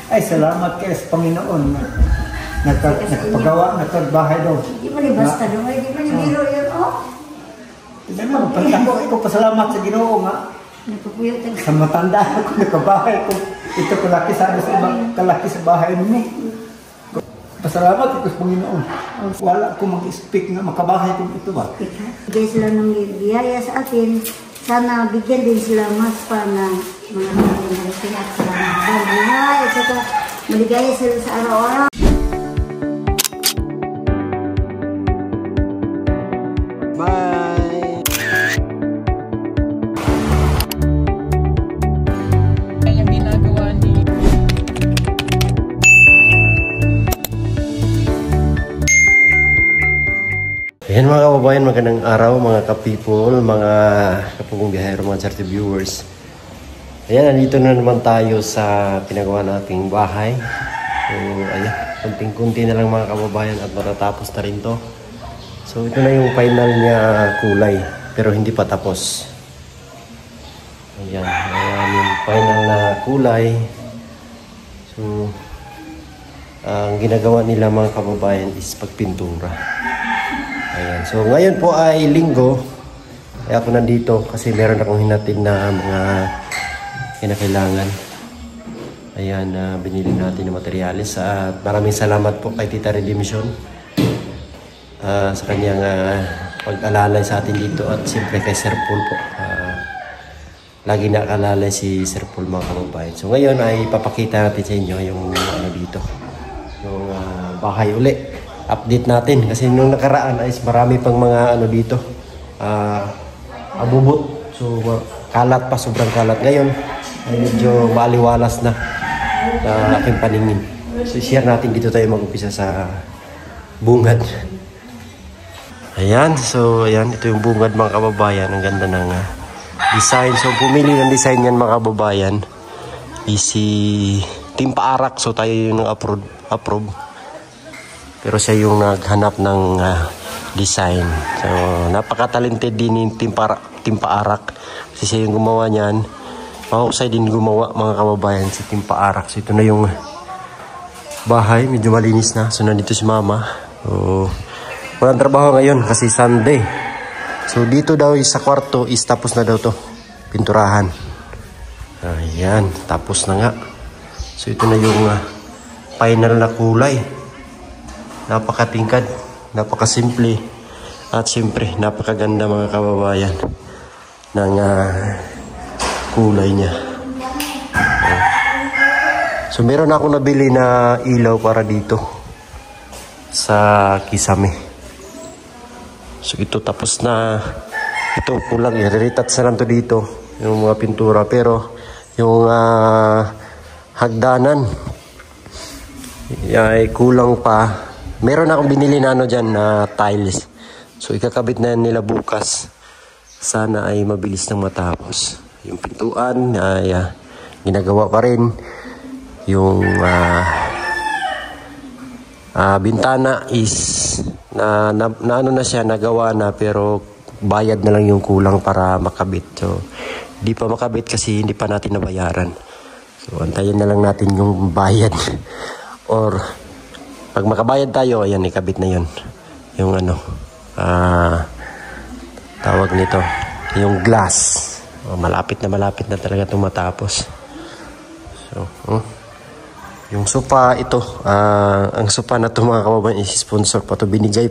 Ay, salamat kayo sa Panginoon. Nagpagawa, nagbahay daw. Di ba ni basta doon? Di ba ni biro yun? Hindi naman, ikaw pasalamat sa Ginoo nga. Sa matanda ako, nakabahay ko. Ito kalaki sa bahay mo. Pasalamat ito sa Panginoon. Wala ko mag-speak nga makabahay ko ito ba. Bigay sila ng biyaya sa atin. Sana bigyan din sila mas pa na mga naging at sila buhay. At saka maligaya sila sa araw-araw. Bye! Yung ginagawa ni... Ayan mga kababayan, magandang araw mga ka-people, mga kapugong biyahero, mga charity viewers. Ayan, nandito na naman tayo sa pinagawa nating bahay. So, ayan, kunting-kunti na lang mga kababayan at matatapos na rin to. So, ito na yung final niya kulay, pero hindi pa tapos. Ayan, ayan yung final na kulay. So, ang ginagawa nila mga kababayan is pagpintura. Ayan. So ngayon po ay linggo. Kaya ako nandito kasi meron akong hinatid na mga kinakailangan. Ayan, binili natin ng materyales. At maraming salamat po kay Tita Redemption sa kanyang pag-alalay sa atin dito. At siyempre kay Sir Paul po. Lagi nakalalay si Sir Paul mga kababayan. So ngayon ay papakita natin sa inyo yung ano dito. Yung bahay uli. Update natin kasi nung nakaraan ay marami pang mga ano dito abubot, so kalat pa, sobrang kalat. Ngayon ay medyo maaliwalas na aking paningin. So share natin, dito tayo mag-umpisa sa bungad. Ayan, so ayan, ito yung bungad mga kababayan. Ang ganda ng design. So pumili ng design yan mga kababayan is si Team Paarak. So tayo yung approve. Pero siya yung naghanap ng design. So, napaka-talented din ni Team Paarak. Kasi siya yung gumawa niyan. Mahusay din gumawa mga kababayan si Team Paarak. So, ito na yung bahay. Medyo malinis na. So, nandito si Mama. So, walang trabaho ngayon kasi Sunday. So, dito daw sa kwarto is tapos na daw to. Pinturahan. Ayan. Tapos na nga. So, ito na yung final na kulay. Napakatingkad, napakasimple, at siyempre napakaganda mga kababayan ng kulay niya. So meron ako nabili na ilaw para dito sa kisame. So ito tapos na, ito kulang, i-retouch na lang to dito yung mga pintura, pero yung hagdanan ay kulang pa. Meron akong binili na ano dyan na tiles. So ikakabit na nila bukas. Sana ay mabilis nang matapos. Yung pintuan ay ginagawa pa rin. Yung bintana is na ano na siya, nagawa na, pero bayad na lang yung kulang para makabit. So di pa makabit kasi hindi pa natin nabayaran. So antayin na lang natin yung bayad. Or pag makabayad tayo, ayan, ikabit na yun. Yung ano, tawag nito, yung glass. Malapit na talaga itong matapos. So, yung sopa, ito, ang sopa na ito mga kababayan is sponsor pa ito. Binigay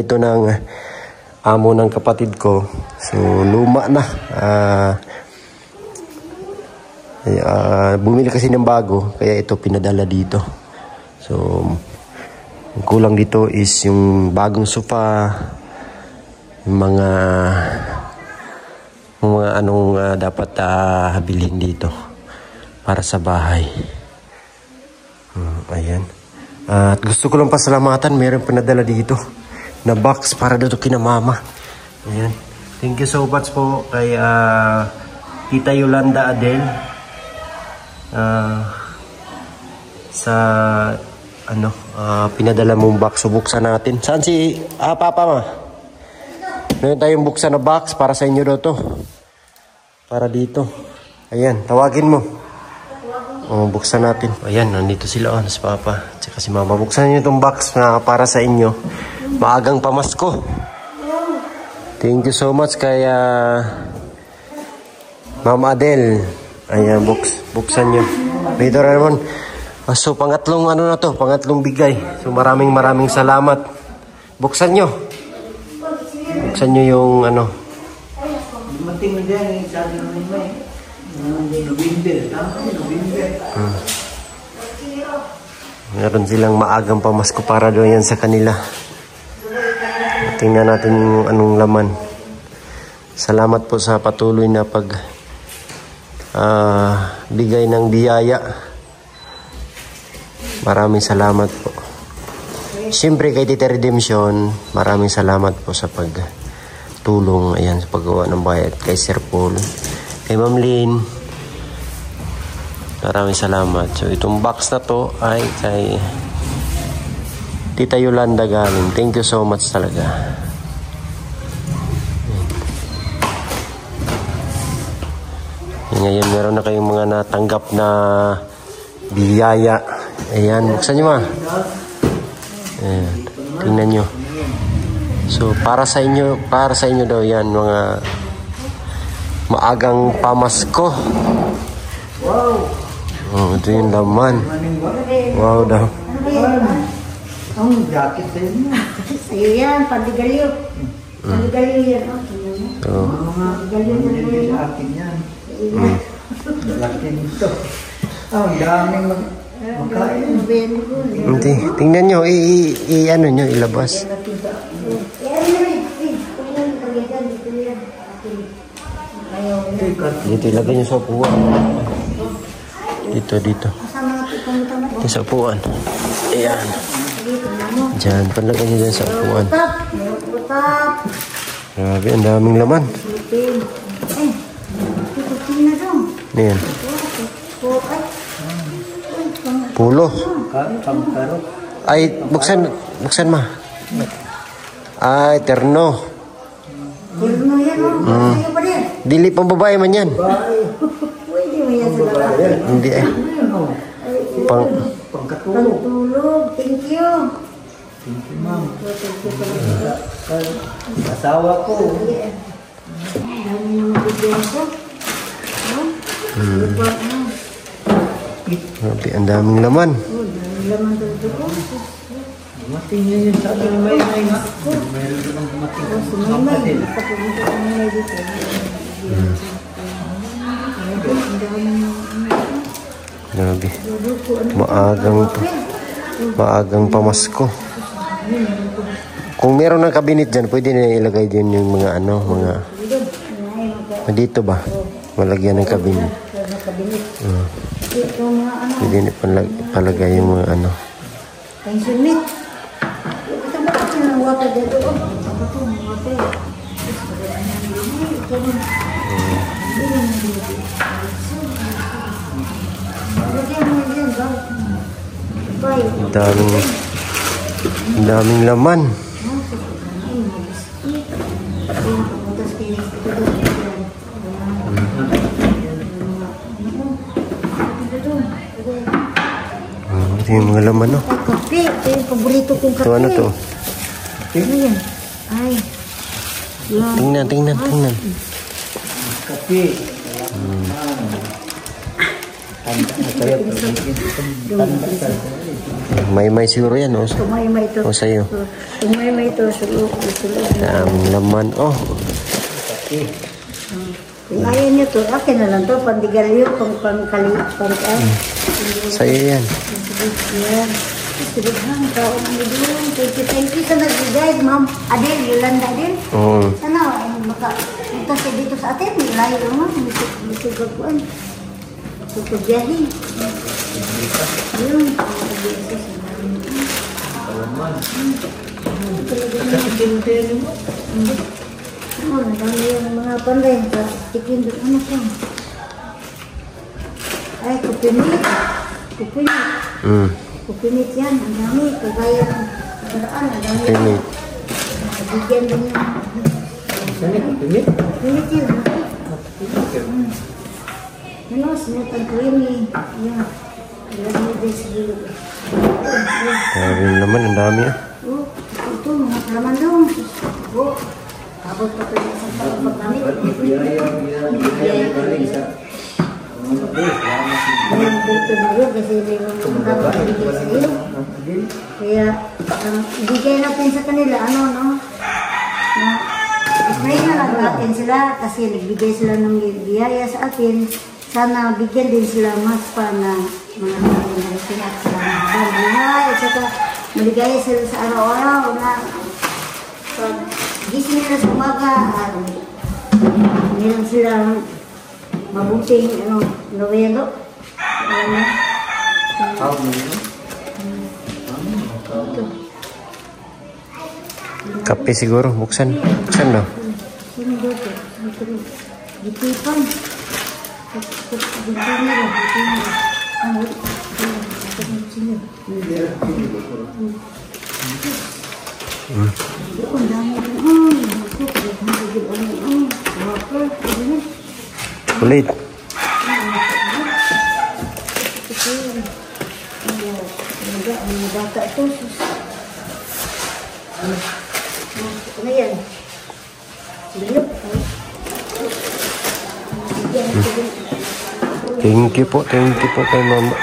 ito ng amo ng kapatid ko. So, luma na. Bumili kasi ng bago, kaya ito pinadala dito. So, ang kulang dito is yung bagong sofa, yung mga anong dapat bilhin dito para sa bahay. Ayan. At gusto ko lang pasalamatan, meron pinadala dito na box para dito kina Mama. Ayan. Thank you so much po kay Tita Yolanda Adel sa pinadala mong box. So buksan natin. Saan si Papa ma? Meron tayong buksan na box para sa inyo daw to. Para dito. Ayan, tawagin mo. O, buksan natin. Ayan, nandito sila. Oh, si Papa. Tsaka si Mama. Buksan niyo itong box na para sa inyo. Maagang pamasko. Thank you so much kay Ma'am Adele. Ayan, buksan niyo. Dito naman. So, pangatlong ano na to? Pangatlong bigay. So, maraming salamat. Buksan niyo. Buksan niyo yung ano. Dumating na dyan, sabi naman November. Tama ko, November. Meron silang maagang pamasko para doon yan sa kanila. Tingnan natin yung anong laman. Salamat po sa patuloy na bigay ng biyaya. Maraming salamat po. Siyempre kay Tita Redemption, maraming salamat po sa pagtulong ayan sa paggawa ng bayad. Kay Sir Paul, kay Ma'am Lynn, maraming salamat. So itong box na to ay kay Tita Yolanda galing. Thank you so much talaga. Ngayon meron na kayong mga natanggap na biyaya. Ayan, buksan nyo ma. Ayan, tingnan nyo. So para sa inyo daw yan mga maagang pamasko. Wow. Oh, ito yung laman. Wow daw. Ang jacket sa inyo. Sa'yo yan, pandigalyo. Pandigalyo yan. So, Pandigalyo sa akin yan. Laki nito. Ang daming makain. hindi. Tingnan nyo, ano nyo, ilabas. Dito, ilagay nyo sa upuan. Dito. Dito sa upuan. Ayan. Diyan, panlagay nyo dyan sa upuan. Grabe, ang daming laman. Ayan. Pulo. Pangkarot. Ay, buksan ma. Ay, terno. Dili pang babae man yan. Hindi eh. Pangkatulog. Thank you. Thank you, ma'am. Asawa ko. Grabe, ang daming laman. Dumating niya yun. Sabi na may nga. Mayroon ka bang dumating sa kapatid. Grabe. Maagang pamasko. Kung meron ng kabinet dyan, pwede na ilagay din yung mga dito ba? Malagyan ng kabinet. Pwede na palagay yung mga Pension meat. Ito ba kasi ng water dito? Ito po, water. Ang daming laman. Ito yung mga laman, no? Kape. Ito yung paborito kong kape. Ito ano to? Ano yan? Ay. Tingnan. Kape. May siguro yan, oh. Tumay-may ito. O sa'yo. Tumay-may ito. Sulok. Daming laman, oh. Kung ayaw niyo to, akin na lang to. Pandigalyo, pangkalit. Sa'yo yan. Yan. Silibhan, taon mo doon. Thank you sa nag-guide, Ma'am Adele, Yolanda Adele. Oo. Sana, makapunta siya dito sa atin. Layo naman, misugagpuan. Pagbiyahe. Yun. Nadami yung mga panday. Tikin doon, ano siya? Ay, kupinit. Kupinit yan, ang dami. Kagaya ng paraan, ang dami. Kupinit. Bigyan din yan. Saan yung kupinit? Kupinit yun. Ano, smooth and creamy. Yan. Ilagay mo din sa dulo. Grabe naman, ang dami ah. Oh, ito, mga kalaman daw. Oh, abot pa ito sa paggamit. Ngayon dito na yun kasi mayroon dapat ibigay sa iyo. Kaya, ibigay natin sa kanila, ano, no? I-pray na lang natin sila kasi nagbigay sila ng biyaya sa atin. Sana bigyan din sila mas pa na mga narating at sila mga buhay. At saka maligaya sila sa araw-araw na pag gising nila sa umaga, meron silang mabuting nowelo. Kape siguro, buksan. Buksan na. Sino dito? Gitipan. Kulit. Ano yan? Bilog. Thank you po kay Mama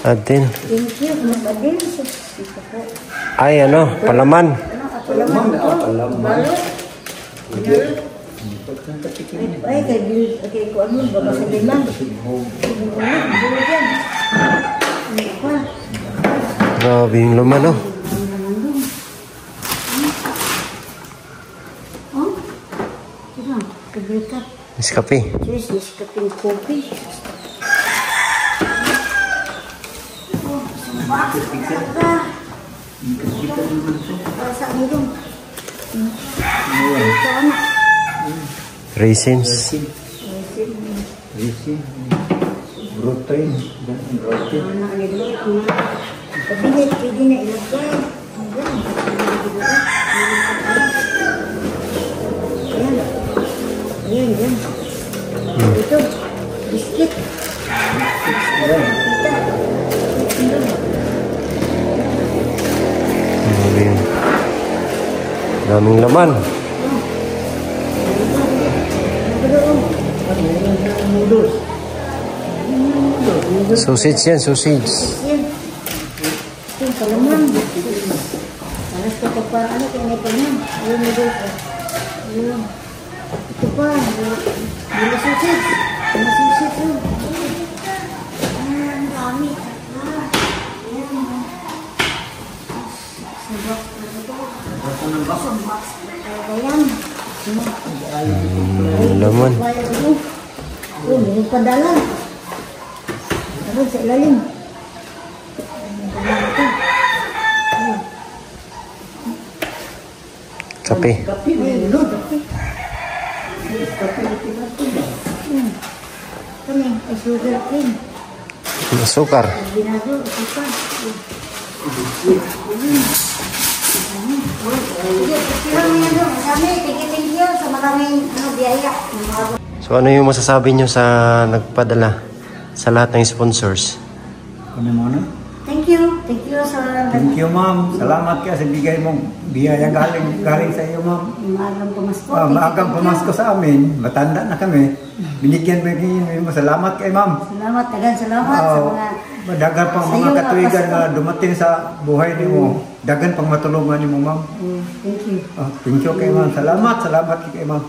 Adel. Thank you, Mas Adel. Ay, ano, palaman. Palaman ito. Balot. Ay, kay ko ano, baka sa diman. Bilog yan. Ano pa? Grabe yung laman, oh. Oh? Ito, kabilkat. Nescafe. Cheers, Nescafe coffee. Oh, isang box. Sa amin. Sana. Raisins. Protein. Ano, kabinet, pwede na ilagay. Ayan. Ito, biscuit. Daming laman. Sausage yan, sausage. Ito, palaman. Alas ko pa, ano, kaya may palaman. Ayun, ayun. Ito pa, mga sausage. Mga sausage, oh. Ang dami. Laman. Oh, may padala. Tapos sa ilalim. Kape. Kami, ay sugar cream. Sukar. Binado, sukar. Thank you sa maraming biyaya. So ano yung masasabi nyo sa nagpadala sa lahat ng sponsors? Ano mo na? Thank you sa Thank you, ma'am. Salamat kaya sa bigay mong biyaya galing sa iyo, ma'am. maagang pamasko. Maagang pamasko sa amin. Matanda na kami. Binigyan mo. Salamat kay ma'am. Salamat, tagan salamat sa mga Dagan pang sa mga iyo, katuigan Pasko. na dumating sa buhay ni mo. Dagan pang matulungan ni mo, ma'am. Thank you. Thank you kay ma'am. Salamat kay ma'am.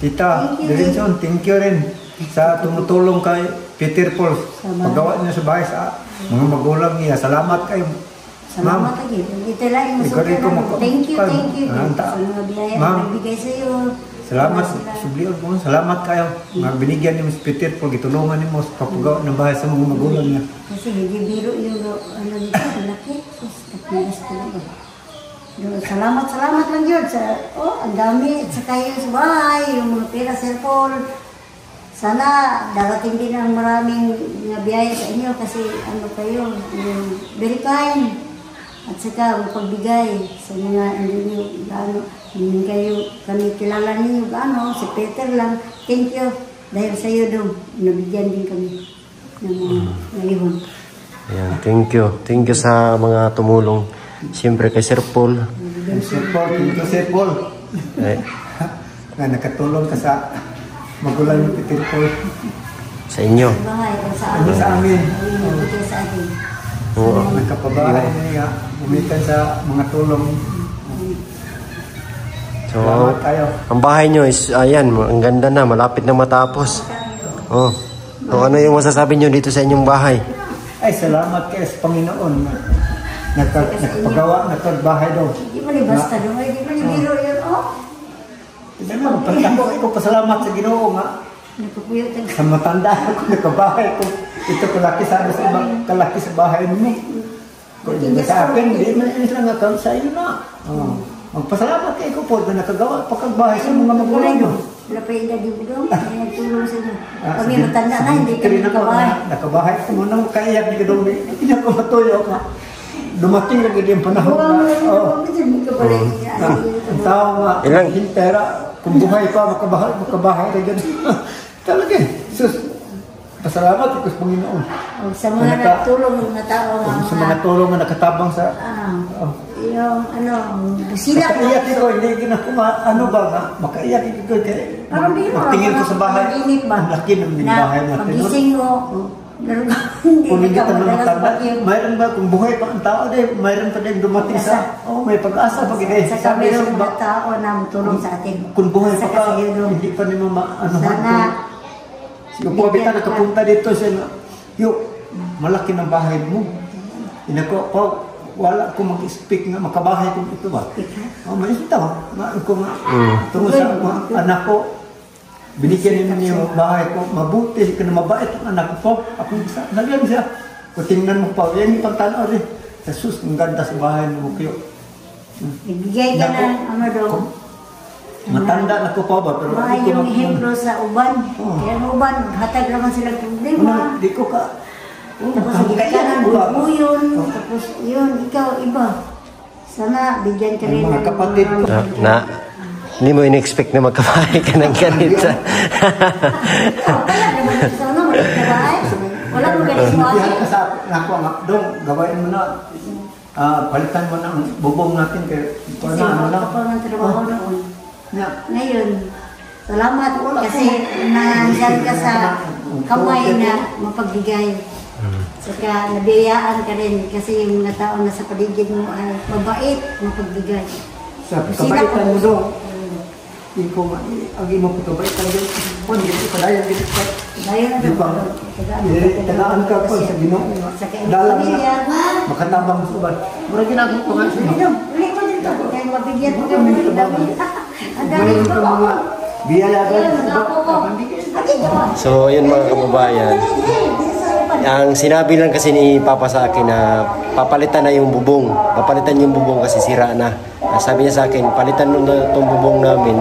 Tita, Thank you. Dirinson, thank you rin sa tumutulong kay Peter Paul. Paggawa niya sa bahay sa mga magulang niya. Salamat kayo. Salamat lagi. Ito lang yung Ikaw rin masukar. ko Thank you. Anta. Sa mga biyaya Ma'am. na nagbigay sa iyo. Salamat, subliyon mo. Salamat kayo. Binigyan niyo si Peter Paul. Gitulungan niyo mo sa paggawa ng bahay sa mga magulang niya. Kasi hindi biro yung ano dito, malaki. Kapilas talaga. Salamat lang yun. Ang dami. At saka yung sa bahay, yung mga pera, cellphone. Sana darating din ang maraming biyaya sa inyo kasi ano kayo, yung very kind. At saka mapagbigay sa mga hindi nyo, hindi kayo kami kilala ninyo, si Peter lang. Thank you. dahil sa iyo daw, nabigyan din kami ng ngayon. Ayan, thank you. Thank you sa mga tumulong. Siyempre kay Sir Paul. Sir Paul, thank you Sir Paul. Eh, Na nakatulong ka sa magulang ni Peter Paul. sa inyo. Bahay, sa Ano amin. sa amin? Nabigay sa atin. Oo. Nagkapabahay niya, bumitan sa mga tulong. So, Salamat tayo. ang bahay nyo is, ayan, ang ganda na, malapit na matapos. Oh. So, ano yung masasabi nyo dito sa inyong bahay? Ay, salamat kayo sa Panginoon. Nagpagawa, nagpagbahay daw. Di ba ni basta daw, di ba ni biro yun, oh? Tignan mo, ako pasalamat sa Ginoo nga. Nagpupuyot ang Sa matanda ako, nagkabahay ko. Ito kalaki sa ibang kalaki sa bahay mo. Kung hindi sa akin, hindi man lang account sa iyo na. Magpasalamat kayo po na nakagawa pagkagbahay sa mga magulang mo. wala pa yung edad yung budong, may nagtulong sa inyo. Kami matanda na, hindi kami nakabahay. Nakabahay ko muna, kaiyak ni Gadong. Hindi ako matuyo ka. Dumating lagi din yung panahon na. Ang tao nga, Ilang? yung pera, kung buhay pa, makabahay na dyan. Talaga eh. Sus, pasalamat ako sa Panginoon. Sa mga nagtulong na tao nga. Sa mga tulong na nakatabang sa... Yung ano, sila. Makaiyak ito, hindi ginagawa, ano ba nga, makaiyak ito. Parang biro. Magtingin ko sa bahay, Maginip ba? ang laki ng bahay natin. Pagising mo, Kung hindi ka naman tanda, mayroon ba, kung buhay pa ang tao, mayroon pa din dumating sa, may pag-asa pag hindi. Sa mayroong mga tao na tulong sa atin. Kung buhay pa ka, hindi pa naman ano. Sana, yung po, bita nakapunta dito siya, yung malaki ng bahay mo. Inako po, wala ko mag-speak nga, makabahay kung ito ba? May ito, ko nga, tungkol sa mga anak ko, binigyan niyo yung bahay ko, mabuti, ka na mabait ang anak ko. Ako, nagyan siya. Kung tingnan mo pa, yan yung pagtanaw rin. Jesus, ang ganda sa bahay mo kayo. ibigay ka ng ano daw. Matanda na ko pa ba? Pero Mga yung ehemplo sa uban. Kaya ang uban, hatag naman sila problema. Di ko ka. Tapos hindi ka ng bubuyon. Tapos yun, ikaw, iba. Sana, bigyan ka rin Ang mga kapatid ko. Hindi mo in-expect na magkabahay ka ng ganito. Kaya naman sa ano, magkabahay. Wala mo ganito mo Sinabihan ka sa ako nga, dong, gawain mo na. Palitan mo na ang bubong natin kay kasi kapag ng trabaho noon. Ngayon, salamat kasi nandyan ka sa kamay na mapagbigay. Saka nabiyaan ka rin kasi yung mga tao na sa paligid mo ay mabait, mapagbigay. Sa kabaitan mo dong. Hindi ko nga, ang imo ko kabaitan dong. Kung hindi ko padayan dito ka. Dahil na Di ba? Tagaan ka po sa Ginoo. Dalang na makatabang sa uban. Mura ginagawa ko nga sa inyo. Uli mo dito, kaya mabigyan mo kami ng dami. Ang dami ko ako. Biyaya ka. So, yun mga kababayan. Ang sinabi lang kasi ni Papa sa akin na papalitan na yung bubong. Papalitan yung bubong kasi sira na. Sabi niya sa akin, palitan mo na itong bubong namin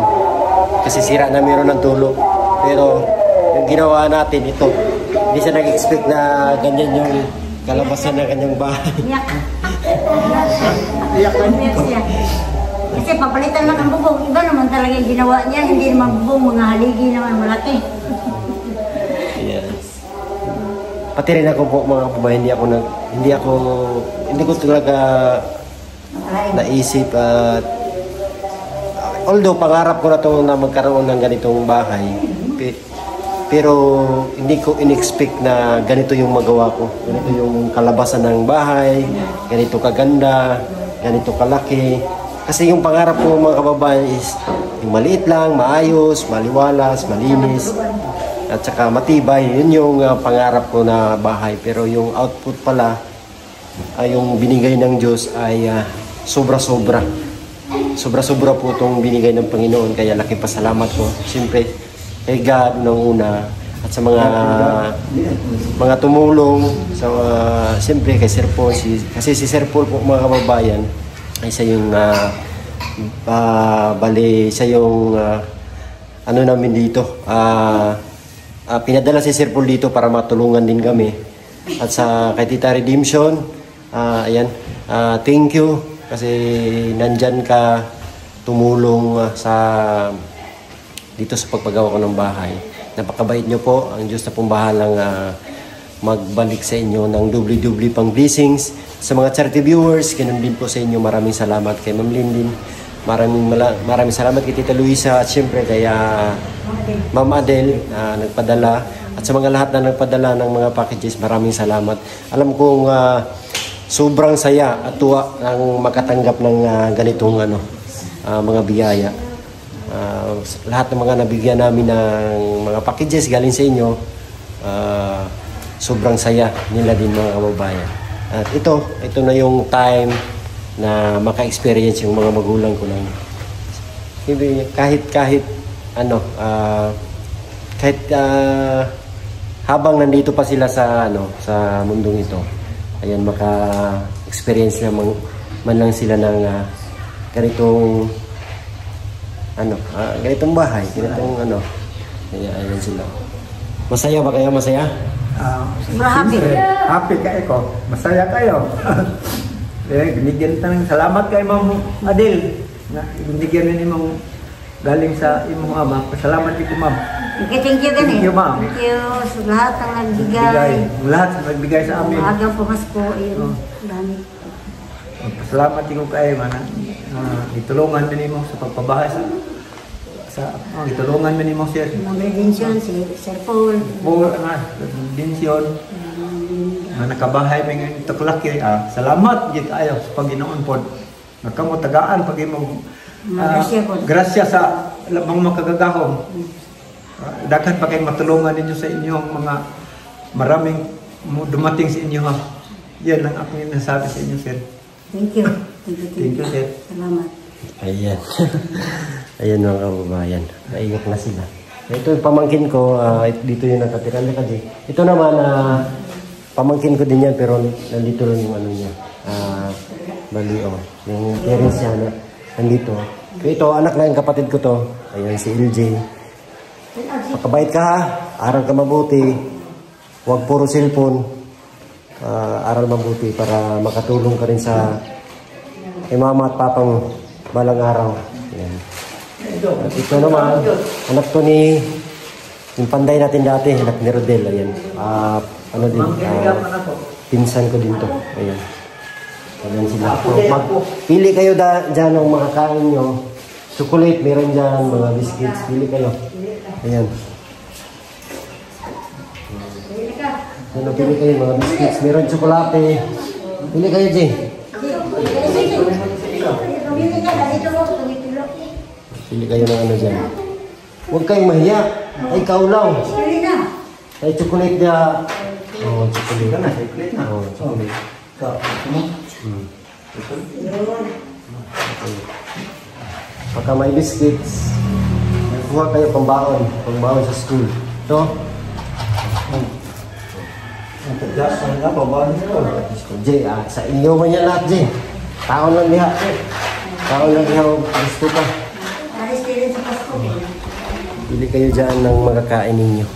kasi sira na, meron ng tulo. Pero yung ginawa natin ito, hindi siya nag-expect na ganyan yung kalabasan ng kanyang bahay. Iyak. Iyak siya. Kasi papalitan lang ang bubong. Iba naman talaga yung ginawa niya. Hindi naman bubong, mga haligi naman malaki. Yes. Pati rin ako po mga kababayan, hindi ko talaga naisip at although pangarap ko na to na magkaroon ng ganitong bahay, pero hindi ko in-expect na ganito yung magawa ko. Ganito yung kalabasan ng bahay, ganito kaganda, ganito kalaki. Kasi yung pangarap ko mga kababayan is yung maliit lang, maayos, maliwalas, malinis, at saka matibay. Yun yung pangarap ko na bahay. Pero yung output pala, yung binigay ng Diyos ay sobra-sobra. Sobra-sobra po itong binigay ng Panginoon. Kaya laking pasalamat ko. Siyempre, kay God nung una. At sa mga tumulong. Siyempre, kay Sir Paul. Kasi si Sir Paul po mga kababayan, ay siya yung siya yung ano namin dito. Pinadala si Sir Paul dito para matulungan din kami. At sa kay Tita Redemption, ayan, thank you kasi nandyan ka tumulong dito sa pagpagawa ko ng bahay. Napakabait nyo po. Ang Diyos na pong bahalang magbalik sa inyo ng dubli-dubli pang blessings. Sa mga charity viewers, ganun din po sa inyo. Maraming salamat kay Ma'am Lindin. Maraming salamat kay Tita Luisa at syempre kay Ma'am Adel na nagpadala. At sa mga lahat na nagpadala ng mga packages, maraming salamat. Alam kong sobrang saya at tuwa ang makatanggap ng ganitong mga biyaya. Lahat ng mga nabigyan namin ng mga packages galing sa inyo, sobrang saya nila din mga kababayan. At ito na yung time na maka-experience yung mga magulang ko ng kahit habang nandito pa sila sa sa mundong ito, ayan, maka-experience na man lang sila ng ganitong ganitong bahay, ganitong ayan sila. Masaya ba kayo? Masaya? Happy. Happy kayo ko. Masaya kayo. Binigyan ng salamat kay Ma'am Adel. Binigyan ni Ma'am galing sa imong ama. Salamat din ko, Ma'am. Thank you, Thank you, Ma'am. Thank you sa lahat ng nagbigay. Lahat nagbigay sa amin. Maagang pumasko, yun. Dami. Salamat din ko kayo, man. Itulungan din mo sa pagpabahay itulungan din mo siya. Mga Dinsyon, si Sir Paul. Dinsyon. Nakabahay may ngayon taklaki. Salamat gid ayo sa Panginoon po. Nakamo tagaan pag imong grasya sa labang makagagahom. Dapat pa kayo matulungan ninyo sa inyong mga maraming dumating sa inyo ha. Yan ang aking nasabi sa inyo, sir. Thank you. Thank you, sir. Salamat. Ayan. Ayan mga kababayan. Naiyak na sila. Ito yung pamangkin ko. Dito yung nakatira. Ito naman, pamangkin ko din yan. Pero nandito lang yung niya. Bali, yung parents niya nandito. Ito, anak na yung kapatid ko to. Ayan, si LJ. Makabait ka ha. Aral ka mabuti. Huwag puro cellphone. Aral mabuti para makatulong ka rin sa kay mama at papang balang araw. Ayan. At ito naman, anak to ni yung panday natin dati, anak ni Rodel. Ayan. Pinsan ko din to. Ayan. Ayan sila. So, pili kayo dyan ng makakain nyo. Chocolate, meron dyan, mga biscuits. Pili kayo. Ayan. Pili kayo mga biscuits. Meron tsokolate. Pili kayo, Jay. Pili kayo ng dyan. Huwag kayong mahiya. Ay, kaulaw. Ay, chocolate na. Chocolate. Chocolate. Pagka may biscuits, kuha kayo pambaon sa school. Ito. Jay, sa inyo man yan lahat, Jay. Taon lang diha. Gusto ka. Pili kayo dyan ng magkakain ninyo.